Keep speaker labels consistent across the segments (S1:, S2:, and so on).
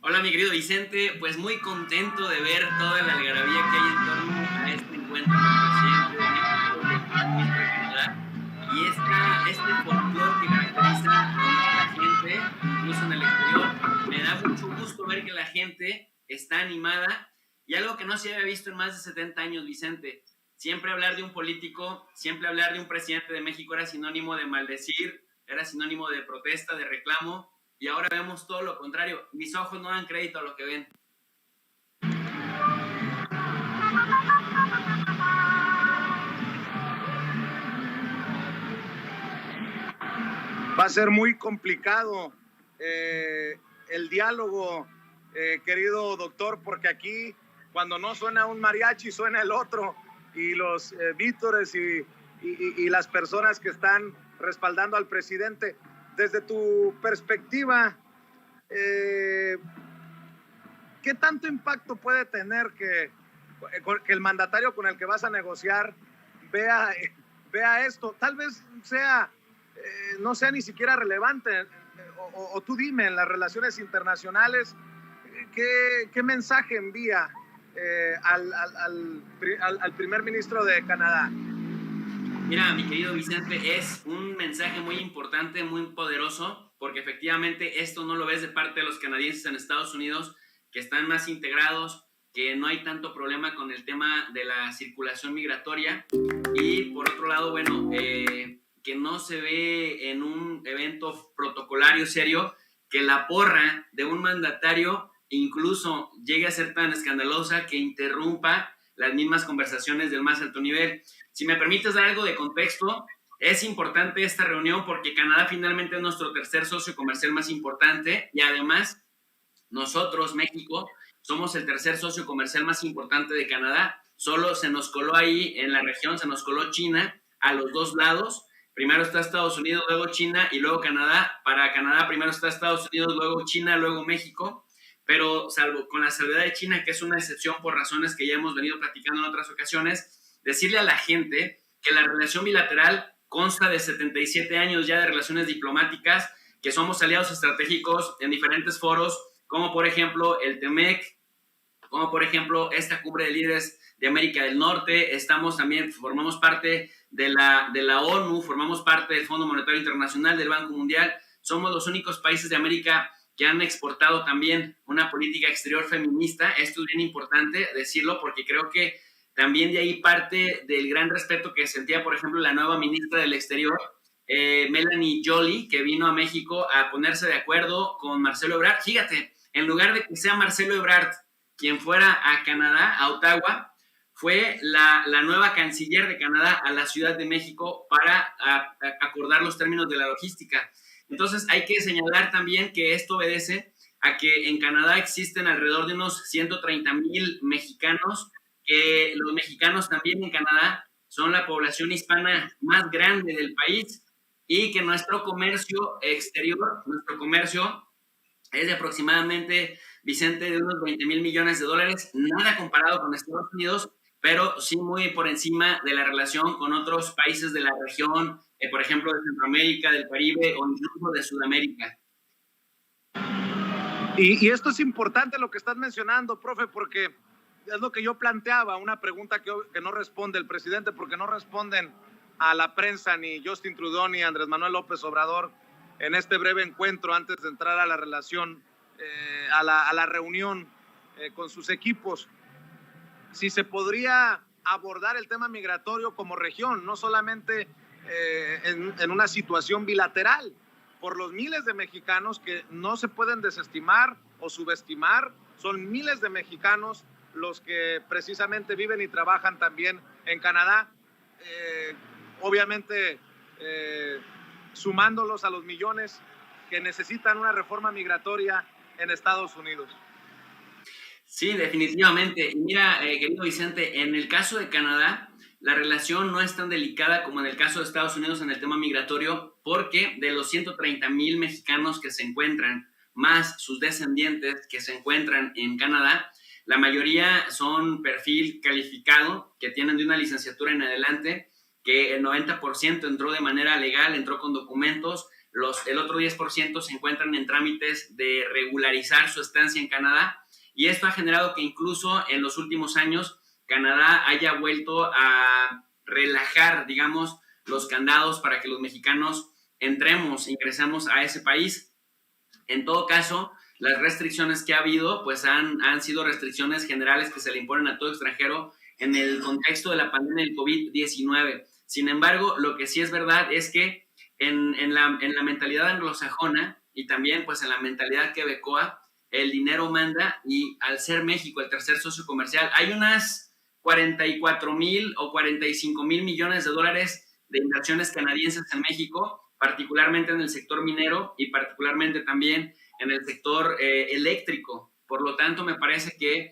S1: Hola, mi querido Vicente, pues muy contento de ver toda la algarabía que hay en torno a este encuentro entre el presidente de México y el primer ministro de Canadá. Y este folclore que caracteriza a nuestra gente, incluso en el exterior, me da mucho gusto ver que la gente está animada y algo que no se había visto en más de 70 años, Vicente. Siempre hablar de un político, siempre hablar de un presidente de México era sinónimo de maldecir, era sinónimo de protesta, de reclamo, y ahora vemos todo lo contrario. Mis ojos no dan crédito a lo que ven.
S2: Va a ser muy complicado el diálogo, querido doctor, porque aquí cuando no suena un mariachi suena el otro, y los vítores y las personas que están respaldando al presidente. Desde tu perspectiva, ¿qué tanto impacto puede tener que el mandatario con el que vas a negociar vea esto? Tal vez no sea ni siquiera relevante, o tú dime, en las relaciones internacionales, ¿qué mensaje envía al primer ministro de Canadá?
S1: Mira, mi querido Vicente, es un mensaje muy importante, muy poderoso, porque efectivamente esto no lo ves de parte de los canadienses en Estados Unidos, que están más integrados, que no hay tanto problema con el tema de la circulación migratoria. Y por otro lado, bueno, que no se ve en un evento protocolario serio que la porra de un mandatario incluso llegue a ser tan escandalosa que interrumpa las mismas conversaciones del más alto nivel. Si me permites dar algo de contexto, es importante esta reunión porque Canadá finalmente es nuestro tercer socio comercial más importante y además nosotros, México, somos el tercer socio comercial más importante de Canadá. Solo se nos coló ahí en la región, se nos coló China a los dos lados. Primero está Estados Unidos, luego China y luego Canadá. Para Canadá primero está Estados Unidos, luego China, luego México. Pero salvo con la salvedad de China, que es una excepción por razones que ya hemos venido platicando en otras ocasiones, decirle a la gente que la relación bilateral consta de 77 años ya de relaciones diplomáticas, que somos aliados estratégicos en diferentes foros, como por ejemplo el TEMEC, como por ejemplo esta cumbre de líderes de América del Norte. Estamos también, formamos parte de la ONU, formamos parte del Fondo Monetario Internacional, del Banco Mundial. Somos los únicos países de América que han exportado también una política exterior feminista. Esto es bien importante decirlo porque creo que también de ahí parte del gran respeto que sentía, por ejemplo, la nueva ministra del Exterior, Melanie Joly, que vino a México a ponerse de acuerdo con Marcelo Ebrard. Fíjate, en lugar de que sea Marcelo Ebrard quien fuera a Canadá, a Ottawa, fue la nueva canciller de Canadá a la Ciudad de México para acordar los términos de la logística. Entonces hay que señalar también que esto obedece a que en Canadá existen alrededor de unos 130,000 mexicanos, que los mexicanos también en Canadá son la población hispana más grande del país y que nuestro comercio exterior, nuestro comercio es de aproximadamente, Vicente, de unos 20,000 millones de dólares, nada comparado con Estados Unidos, pero sí muy por encima de la relación con otros países de la región, por ejemplo, de Centroamérica, del Caribe o incluso de Sudamérica.
S2: Y esto es importante lo que estás mencionando, profe, porque es lo que yo planteaba, una pregunta que no responde el presidente, porque no responden a la prensa ni Justin Trudeau ni Andrés Manuel López Obrador en este breve encuentro antes de entrar a la relación, a la reunión con sus equipos. Si se podría abordar el tema migratorio como región, no solamente en una situación bilateral, por los miles de mexicanos que no se pueden desestimar o subestimar. Son miles de mexicanos los que precisamente viven y trabajan también en Canadá, obviamente sumándolos a los millones que necesitan una reforma migratoria en Estados Unidos.
S1: Sí, definitivamente. Y mira, querido Vicente, en el caso de Canadá, la relación no es tan delicada como en el caso de Estados Unidos en el tema migratorio, porque de los 130,000 mexicanos que se encuentran, más sus descendientes que se encuentran en Canadá, la mayoría son perfil calificado, que tienen de una licenciatura en adelante, que el 90% entró de manera legal, entró con documentos. el otro 10% se encuentran en trámites de regularizar su estancia en Canadá, y esto ha generado que incluso en los últimos años Canadá haya vuelto a relajar, digamos, los candados para que los mexicanos ingresemos a ese país. En todo caso, las restricciones que ha habido, pues han sido restricciones generales que se le imponen a todo extranjero en el contexto de la pandemia del COVID-19. Sin embargo, lo que sí es verdad es que en la mentalidad anglosajona y también pues en la mentalidad quebecoa, el dinero manda, y al ser México el tercer socio comercial, hay unas 44,000 o 45,000 millones de dólares de inversiones canadienses en México, particularmente en el sector minero y particularmente también en el sector eléctrico. Por lo tanto, me parece que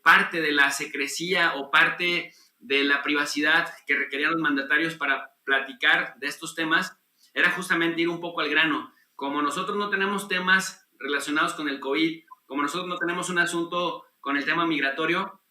S1: parte de la secrecía o parte de la privacidad que requerían los mandatarios para platicar de estos temas era justamente ir un poco al grano. Como nosotros no tenemos temas relacionados con el COVID, como nosotros no tenemos un asunto con el tema migratorio,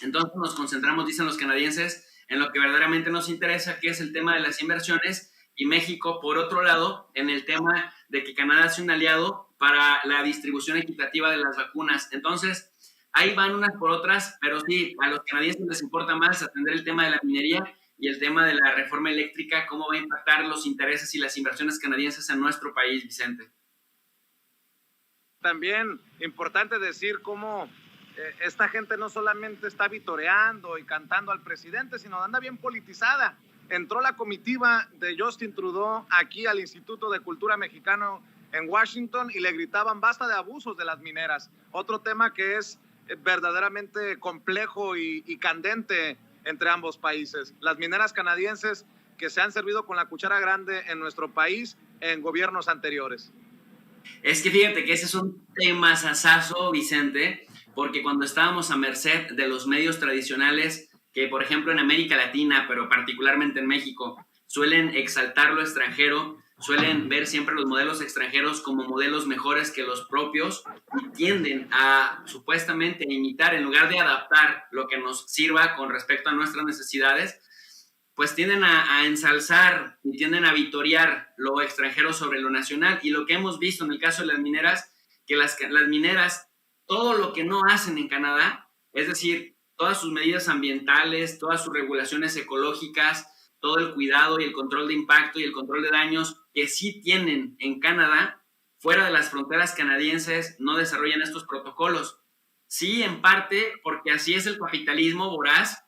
S1: entonces nos concentramos, dicen los canadienses, en lo que verdaderamente nos interesa, que es el tema de las inversiones, y México, por otro lado, en el tema de que Canadá sea un aliado para la distribución equitativa de las vacunas. Entonces, ahí van unas por otras, pero sí, a los canadienses les importa más atender el tema de la minería y el tema de la reforma eléctrica, cómo va a impactar los intereses y las inversiones canadienses en nuestro país, Vicente.
S2: También importante decir cómo esta gente no solamente está vitoreando y cantando al presidente, sino anda bien politizada. Entró la comitiva de Justin Trudeau aquí al Instituto de Cultura Mexicano en Washington y le gritaban basta de abusos de las mineras. Otro tema que es verdaderamente complejo y candente entre ambos países. Las mineras canadienses que se han servido con la cuchara grande en nuestro país en gobiernos anteriores.
S1: Es que fíjate que ese es un tema sasazo, Vicente, porque cuando estábamos a merced de los medios tradicionales, que por ejemplo en América Latina, pero particularmente en México, suelen exaltar lo extranjero, suelen ver siempre los modelos extranjeros como modelos mejores que los propios y tienden a supuestamente imitar en lugar de adaptar lo que nos sirva con respecto a nuestras necesidades, pues tienden a ensalzar y tienden a vitorear lo extranjero sobre lo nacional. Y lo que hemos visto en el caso de las mineras, que las mineras, todo lo que no hacen en Canadá, es decir, todas sus medidas ambientales, todas sus regulaciones ecológicas, todo el cuidado y el control de impacto y el control de daños que sí tienen en Canadá, fuera de las fronteras canadienses, no desarrollan estos protocolos. Sí, en parte porque así es el capitalismo voraz,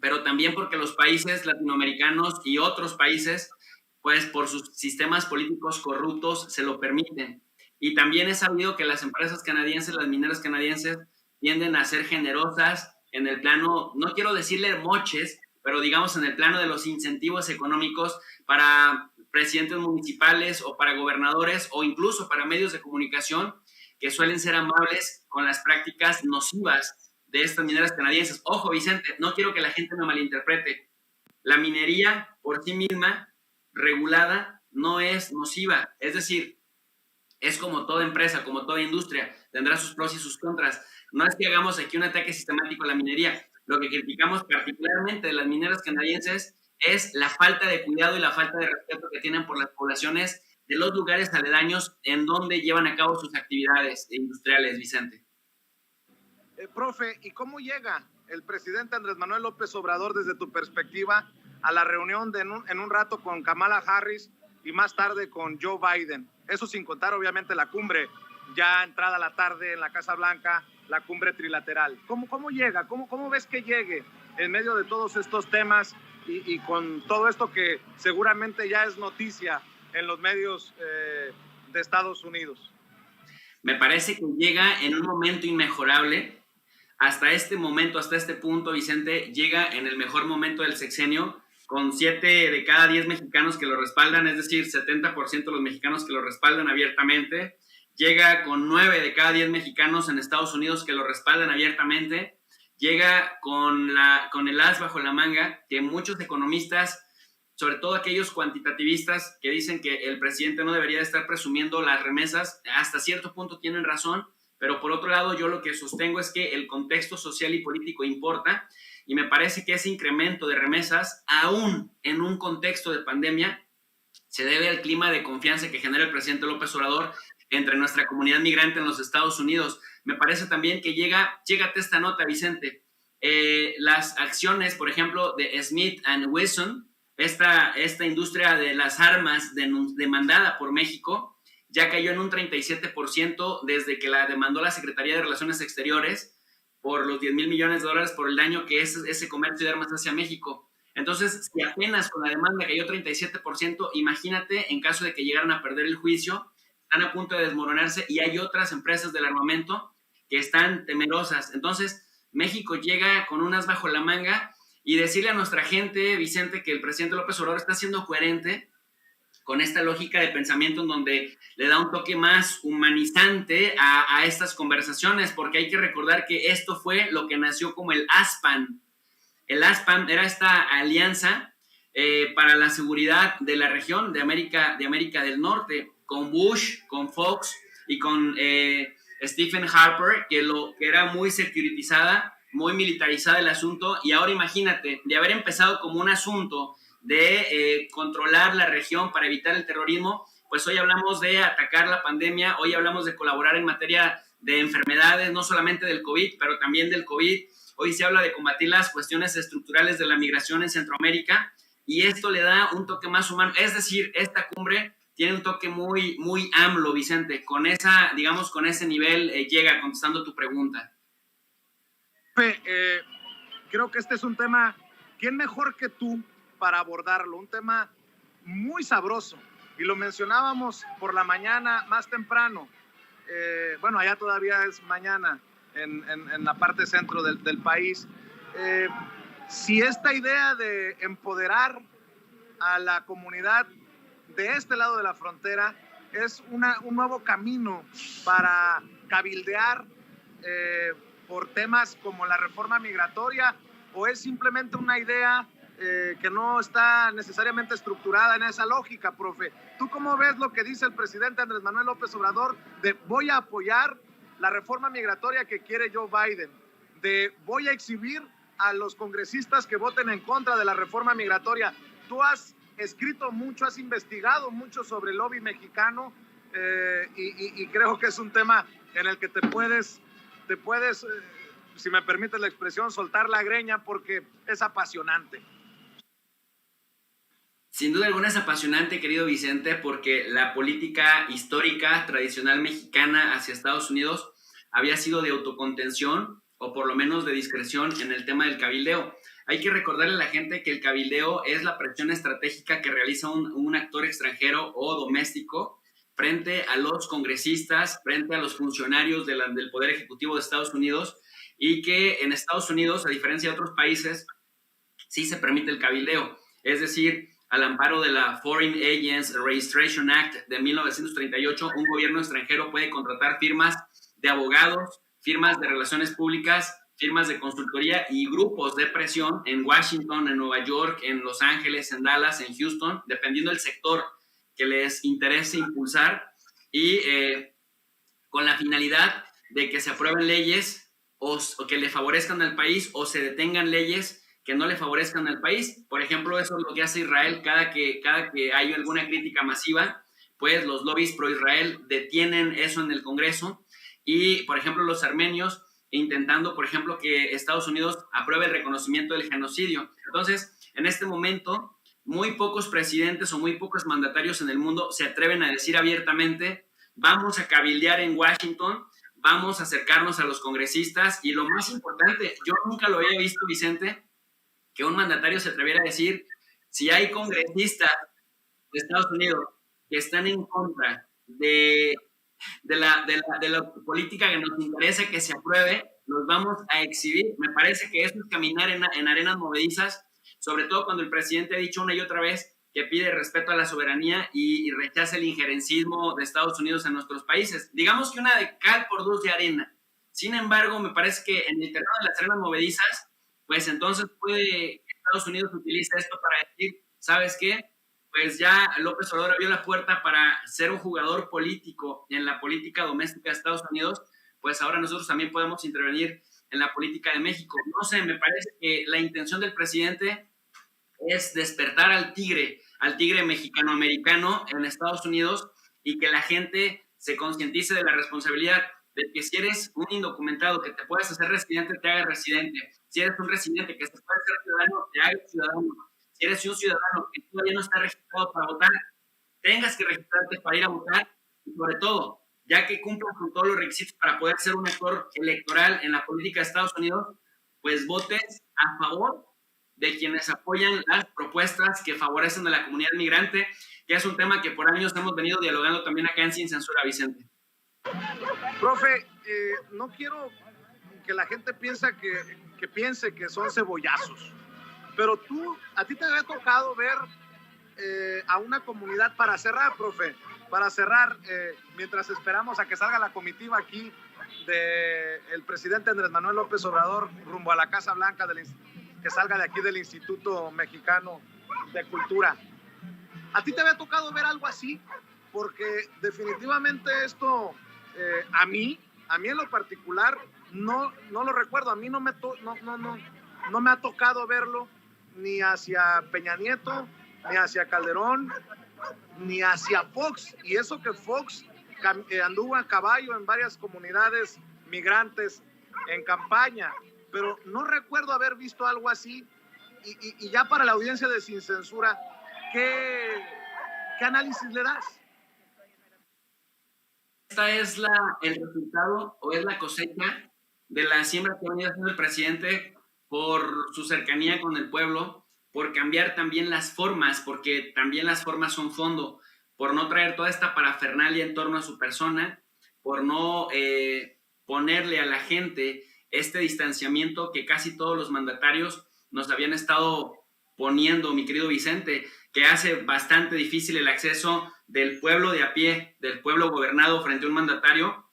S1: pero también porque los países latinoamericanos y otros países, pues por sus sistemas políticos corruptos, se lo permiten. Y también es sabido que las empresas canadienses, las mineras canadienses, tienden a ser generosas en el plano, no quiero decirle moches, pero digamos en el plano de los incentivos económicos para presidentes municipales o para gobernadores o incluso para medios de comunicación que suelen ser amables con las prácticas nocivas de estas mineras canadienses. Ojo, Vicente, no quiero que la gente me malinterprete. La minería por sí misma, regulada, no es nociva. Es decir, es como toda empresa, como toda industria, tendrá sus pros y sus contras. No es que hagamos aquí un ataque sistemático a la minería. Lo que criticamos particularmente de las mineras canadienses es la falta de cuidado y la falta de respeto que tienen por las poblaciones de los lugares aledaños en donde llevan a cabo sus actividades industriales, Vicente.
S2: Profe, ¿y cómo llega el presidente Andrés Manuel López Obrador desde tu perspectiva a la reunión en un rato con Kamala Harris y más tarde con Joe Biden? Eso sin contar obviamente la cumbre ya entrada la tarde en la Casa Blanca, la cumbre trilateral. ¿Cómo llega? ¿Cómo ves que llegue en medio de todos estos temas y con todo esto que seguramente ya es noticia en los medios de Estados Unidos?
S1: Me parece que llega en un momento inmejorable. Hasta este momento, hasta este punto, Vicente, llega en el mejor momento del sexenio, con 7 de cada 10 mexicanos que lo respaldan, es decir, 70% de los mexicanos que lo respaldan abiertamente. Llega con 9 de cada 10 mexicanos en Estados Unidos que lo respaldan abiertamente. Llega con el as bajo la manga, que muchos economistas, sobre todo aquellos cuantitativistas que dicen que el presidente no debería estar presumiendo las remesas, hasta cierto punto tienen razón, pero por otro lado yo lo que sostengo es que el contexto social y político importa, y me parece que ese incremento de remesas, aún en un contexto de pandemia, se debe al clima de confianza que genera el presidente López Obrador entre nuestra comunidad migrante en los Estados Unidos. Me parece también que llégate esta nota, Vicente. Las acciones, por ejemplo, de Smith & Wesson, esta industria de las armas demandada por México, ya cayó en un 37% desde que la demandó la Secretaría de Relaciones Exteriores por los 10,000 millones de dólares por el daño que es ese comercio de armas hacia México. Entonces, si apenas con la demanda cayó 37%, imagínate en caso de que llegaran a perder el juicio, están a punto de desmoronarse y hay otras empresas del armamento que están temerosas. Entonces, México llega con un as bajo la manga y decirle a nuestra gente, Vicente, que el presidente López Obrador está siendo coherente con esta lógica de pensamiento en donde le da un toque más humanizante a estas conversaciones, porque hay que recordar que esto fue lo que nació como el ASPAN. El ASPAN era esta alianza para la seguridad de la región de América del Norte, con Bush, con Fox y con Stephen Harper, que era muy securitizada, muy militarizada el asunto, y ahora imagínate, de haber empezado como un asunto de controlar la región para evitar el terrorismo, pues hoy hablamos de atacar la pandemia, hoy hablamos de colaborar en materia de enfermedades, no solamente del COVID, pero también del COVID. Hoy se habla de combatir las cuestiones estructurales de la migración en Centroamérica, y esto le da un toque más humano. Es decir, esta cumbre tiene un toque muy, muy AMLO, Vicente. Con esa, digamos, con ese nivel llega contestando tu pregunta.
S2: Creo que este es un tema, ¿quién mejor que tú para abordarlo? Un tema muy sabroso. Y lo mencionábamos por la mañana más temprano. Bueno, allá todavía es mañana en la parte centro del país. Si esta idea de empoderar a la comunidad de este lado de la frontera es un nuevo camino para cabildear por temas como la reforma migratoria, o es simplemente una idea que no está necesariamente estructurada en esa lógica, profe. ¿Tú cómo ves lo que dice el presidente Andrés Manuel López Obrador de voy a apoyar la reforma migratoria que quiere Joe Biden, de voy a exhibir a los congresistas que voten en contra de la reforma migratoria? Tú has escrito mucho, has investigado mucho sobre el lobby mexicano y creo que es un tema en el que te puedes si me permites la expresión, soltar la greña porque es apasionante.
S1: Sin duda alguna es apasionante, querido Vicente, porque la política histórica tradicional mexicana hacia Estados Unidos había sido de autocontención o por lo menos de discreción en el tema del cabildeo. Hay que recordarle a la gente que el cabildeo es la presión estratégica que realiza un actor extranjero o doméstico frente a los congresistas, frente a los funcionarios del Poder Ejecutivo de Estados Unidos, y que en Estados Unidos, a diferencia de otros países, sí se permite el cabildeo. Es decir, al amparo de la Foreign Agents Registration Act de 1938, un gobierno extranjero puede contratar firmas de abogados, firmas de relaciones públicas, firmas de consultoría y grupos de presión en Washington, en Nueva York, en Los Ángeles, en Dallas, en Houston, dependiendo del sector que les interese impulsar, y con la finalidad de que se aprueben leyes o que le favorezcan al país o se detengan leyes que no le favorezcan al país. Por ejemplo, eso es lo que hace Israel cada que hay alguna crítica masiva, pues los lobbies pro-Israel detienen eso en el Congreso. Y, por ejemplo, los armenios intentando, por ejemplo, que Estados Unidos apruebe el reconocimiento del genocidio. Entonces, en este momento, muy pocos presidentes o muy pocos mandatarios en el mundo se atreven a decir abiertamente, vamos a cabildear en Washington, vamos a acercarnos a los congresistas, y lo más importante, yo nunca lo había visto, Vicente, que un mandatario se atreviera a decir, si hay congresistas de Estados Unidos que están en contra de la política que nos interesa que se apruebe, los vamos a exhibir. Me parece que eso es caminar en arenas movedizas, sobre todo cuando el presidente ha dicho una y otra vez que pide respeto a la soberanía y rechaza el injerencismo de Estados Unidos en nuestros países. Digamos que una de cal por dos de arena. Sin embargo, me parece que en el terreno de las arenas movedizas, pues entonces puede que Estados Unidos utilice esto para decir, ¿sabes qué? Pues ya López Obrador abrió la puerta para ser un jugador político en la política doméstica de Estados Unidos, pues ahora nosotros también podemos intervenir en la política de México. No sé, me parece que la intención del presidente es despertar al tigre, al tigre mexicano-americano en Estados Unidos y que la gente se concientice de la responsabilidad de que si eres un indocumentado que te puedes hacer residente, te hagas residente. Si eres un residente que se puede ser ciudadano, te hagas ciudadano. Si eres un ciudadano que todavía no está registrado para votar, tengas que registrarte para ir a votar y sobre todo, ya que cumplas con todos los requisitos para poder ser un actor electoral en la política de Estados Unidos, pues votes a favor de quienes apoyan las propuestas que favorecen a la comunidad migrante, que es un tema que por años hemos venido dialogando también acá en Sin Censura, Vicente.
S2: Profe, no quiero que la gente piense que son cebollazos, pero a ti te había tocado ver a una comunidad, para cerrar, profe, mientras esperamos a que salga la comitiva aquí del presidente Andrés Manuel López Obrador rumbo a la Casa Blanca, que salga de aquí del Instituto Mexicano de Cultura. ¿A ti te había tocado ver algo así? Porque definitivamente esto, a mí en lo particular, no lo recuerdo. A mí no me ha tocado verlo ni hacia Peña Nieto, ni hacia Calderón, ni hacia Fox. Y eso que Fox anduvo a caballo en varias comunidades migrantes en campaña, pero no recuerdo haber visto algo así. Y ya para la audiencia de Sin Censura, ¿qué análisis le das?
S1: Esta es el resultado o es la cosecha de la siembra que ha venido haciendo el presidente por su cercanía con el pueblo, por cambiar también las formas, porque también las formas son fondo, por no traer toda esta parafernalia en torno a su persona, por no ponerle a la gente este distanciamiento que casi todos los mandatarios nos habían estado poniendo, mi querido Vicente, que hace bastante difícil el acceso del pueblo de a pie, del pueblo gobernado frente a un mandatario,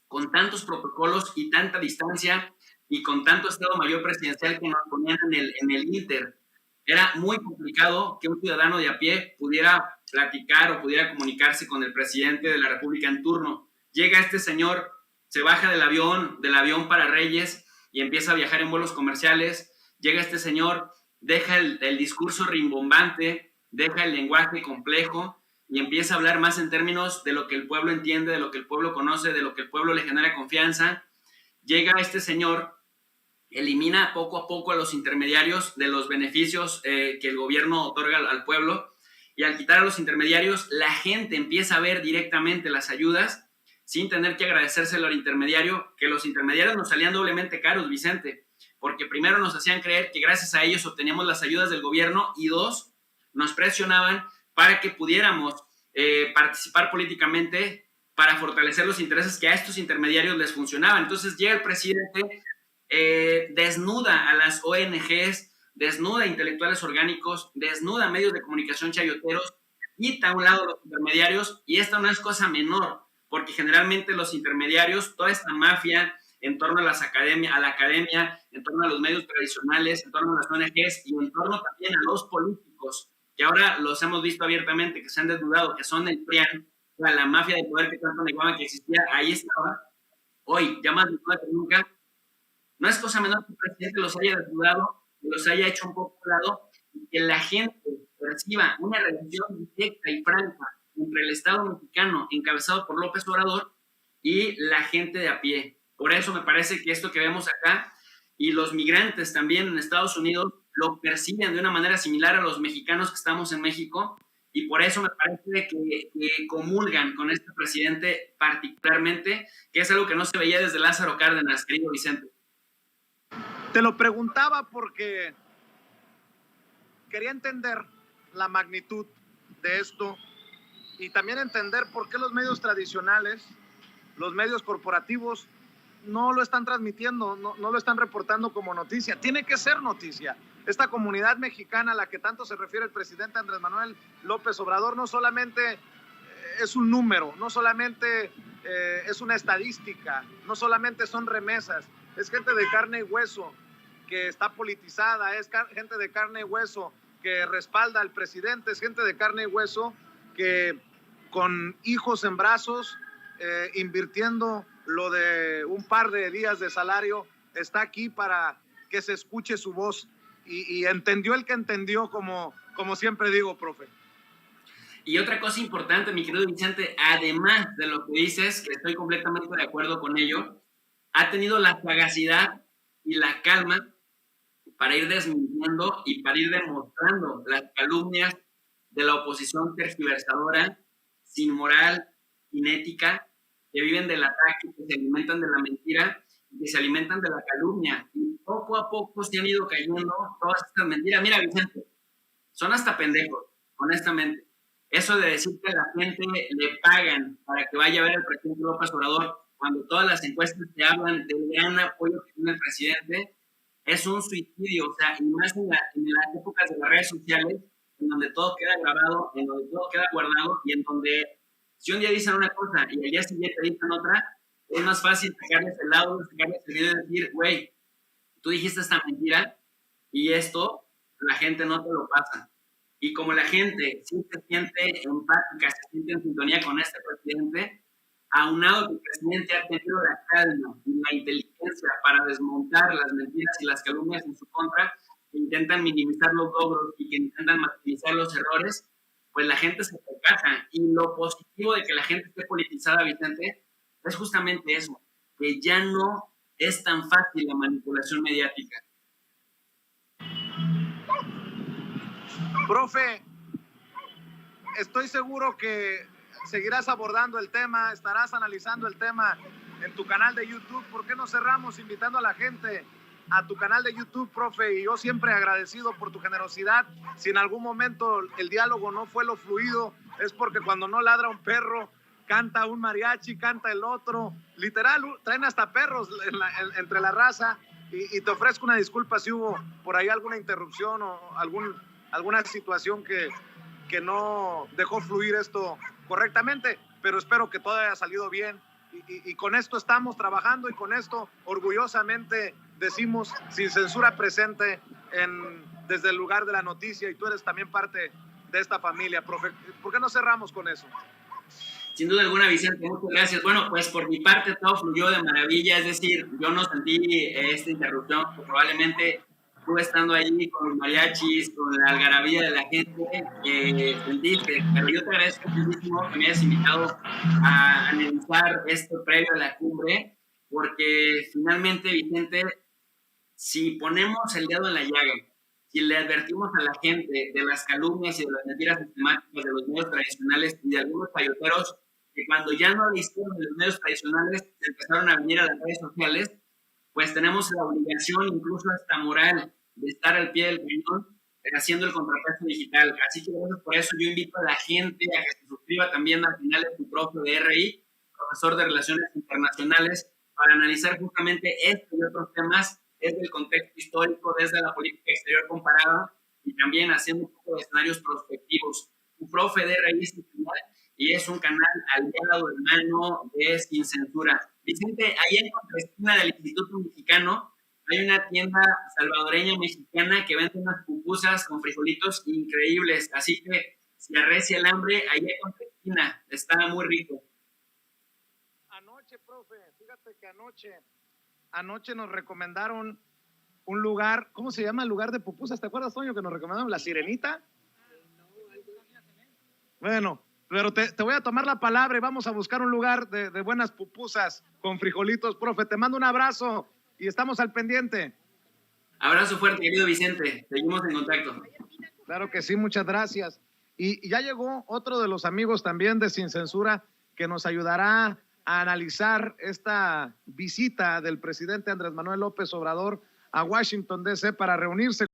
S1: con tantos protocolos y tanta distancia y con tanto Estado Mayor presidencial que nos ponían en el Inter. Era muy complicado que un ciudadano de a pie pudiera platicar o pudiera comunicarse con el presidente de la República en turno. Llega este señor, se baja del avión para Reyes y empieza a viajar en vuelos comerciales. Llega este señor, deja el discurso rimbombante, deja el lenguaje complejo y empieza a hablar más en términos de lo que el pueblo entiende, de lo que el pueblo conoce, de lo que el pueblo le genera confianza. Llega este señor, elimina poco a poco a los intermediarios de los beneficios que el gobierno otorga al pueblo, y al quitar a los intermediarios, la gente empieza a ver directamente las ayudas sin tener que agradecérselo al intermediario, que los intermediarios nos salían doblemente caros, Vicente, porque primero nos hacían creer que gracias a ellos obteníamos las ayudas del gobierno y dos, nos presionaban para que pudiéramos participar políticamente para fortalecer los intereses que a estos intermediarios les funcionaban. Entonces llega el presidente, desnuda a las ONGs, desnuda a intelectuales orgánicos, desnuda a medios de comunicación chayoteros, quita a un lado los intermediarios, y esto no es cosa menor, porque generalmente los intermediarios, toda esta mafia en torno a la academia, en torno a los medios tradicionales, en torno a las ONGs y en torno también a los políticos, que ahora los hemos visto abiertamente, que se han desnudado, que son el PRIAN, la mafia de poder que tanto negaban que existía, ahí estaba. Hoy, ya más de nunca, no es cosa menor que el presidente los haya desnudado, que los haya hecho un poco de lado, y que la gente perciba una relación directa y franca entre el Estado mexicano, encabezado por López Obrador, y la gente de a pie. Por eso me parece que esto que vemos acá, y los migrantes también en Estados Unidos, lo perciben de una manera similar a los mexicanos que estamos en México, y por eso me parece que comulgan con este presidente particularmente, que es algo que no se veía desde Lázaro Cárdenas, querido Vicente.
S2: Te lo preguntaba porque quería entender la magnitud de esto y también entender por qué los medios tradicionales, los medios corporativos, no lo están transmitiendo, no lo están reportando como noticia. Tiene que ser noticia. Esta comunidad mexicana a la que tanto se refiere el presidente Andrés Manuel López Obrador no solamente es un número, no solamente es una estadística, no solamente son remesas, es gente de carne y hueso que está politizada, es gente de carne y hueso que respalda al presidente, es gente de carne y hueso que con hijos en brazos, invirtiendo lo de un par de días de salario, está aquí para que se escuche su voz y entendió el que entendió como como siempre digo, profe.
S1: Y otra cosa importante, mi querido Vicente, además de lo que dices, que estoy completamente de acuerdo con ello, ha tenido la sagacidad y la calma para ir desmintiendo y para ir demostrando las calumnias de la oposición tergiversadora, sin moral, sin ética, que viven del ataque, que se alimentan de la mentira y que se alimentan de la calumnia. Y poco a poco se han ido cayendo todas estas mentiras. Mira, Vicente, son hasta pendejos, honestamente. Eso de decir que a la gente le pagan para que vaya a ver al presidente López Obrador, cuando todas las encuestas te hablan del gran apoyo que tiene el presidente, es un suicidio. O sea, y más en las épocas de las redes sociales, en donde todo queda grabado, en donde todo queda guardado, y en donde si un día dicen una cosa y el día siguiente dicen otra, es más fácil sacarles el lado, sacarles el video y decir, güey, tú dijiste esta mentira y esto la gente no te lo pasa. Y como la gente sí se siente empática, se siente en sintonía con este presidente, aunado que el presidente ha tenido la calma y la inteligencia para desmontar las mentiras y las calumnias en su contra, que intentan minimizar los logros y que intentan maximizar los errores, pues la gente se percata. Y lo positivo de que la gente esté politizada, Vicente, es justamente eso, que ya no es tan fácil la manipulación mediática.
S2: Profe, estoy seguro que seguirás abordando el tema, estarás analizando el tema en tu canal de YouTube. ¿Por qué no cerramos invitando a la gente a tu canal de YouTube, profe? Y yo siempre agradecido por tu generosidad. Si en algún momento el diálogo no fue lo fluido, es porque cuando no ladra un perro, canta un mariachi, canta el otro. Literal, traen hasta perros entre la raza. Y te ofrezco una disculpa si hubo por ahí alguna interrupción o alguna situación que no dejó fluir esto correctamente, pero espero que todo haya salido bien y con esto estamos trabajando y con esto orgullosamente decimos sin censura presente desde el lugar de la noticia, y tú eres también parte de esta familia, profe. ¿Por qué no cerramos con eso?
S1: Sin duda alguna, Vicente, muchas gracias. Bueno, pues por mi parte todo fluyó de maravilla, es decir, yo no sentí esta interrupción, probablemente estuve estando ahí con los mariachis, con la algarabía de la gente, sentiste, pero yo te agradezco muchísimo que me hayas invitado a analizar esto previo a la cumbre, porque finalmente, Vicente, si ponemos el dedo en la llaga, si le advertimos a la gente de las calumnias y de las mentiras sistemáticas de los medios tradicionales y de algunos payoteros, que cuando ya no lo hicieron de los medios tradicionales, se empezaron a venir a las redes sociales, pues tenemos la obligación, incluso hasta moral, de estar al pie del cañón haciendo el contrapeso digital. Así que por eso yo invito a la gente a que se suscriba también al final de tu profe de RI, profesor de Relaciones Internacionales, para analizar justamente este y otros temas desde el contexto histórico, desde la política exterior comparada y también haciendo un poco de escenarios prospectivos. Tu profe de RI y es un canal aliado, hermano, de Sin Censura. Vicente, ahí en contraesquina del Instituto Mexicano hay una tienda salvadoreña mexicana que vende unas pupusas con frijolitos increíbles, así que si arrecia el hambre, ahí en contraesquina, está muy rico.
S2: Anoche, profe, fíjate que anoche nos recomendaron un lugar, ¿cómo se llama el lugar de pupusas? ¿Te acuerdas, Toño, que nos recomendaron? ¿La Sirenita? Bueno, pero te voy a tomar la palabra y vamos a buscar un lugar de buenas pupusas con frijolitos, profe. Te mando un abrazo y estamos al pendiente.
S1: Abrazo fuerte, querido Vicente. Seguimos en contacto.
S2: Claro que sí, muchas gracias. Y ya llegó otro de los amigos también de Sin Censura que nos ayudará a analizar esta visita del presidente Andrés Manuel López Obrador a Washington, D.C. para reunirse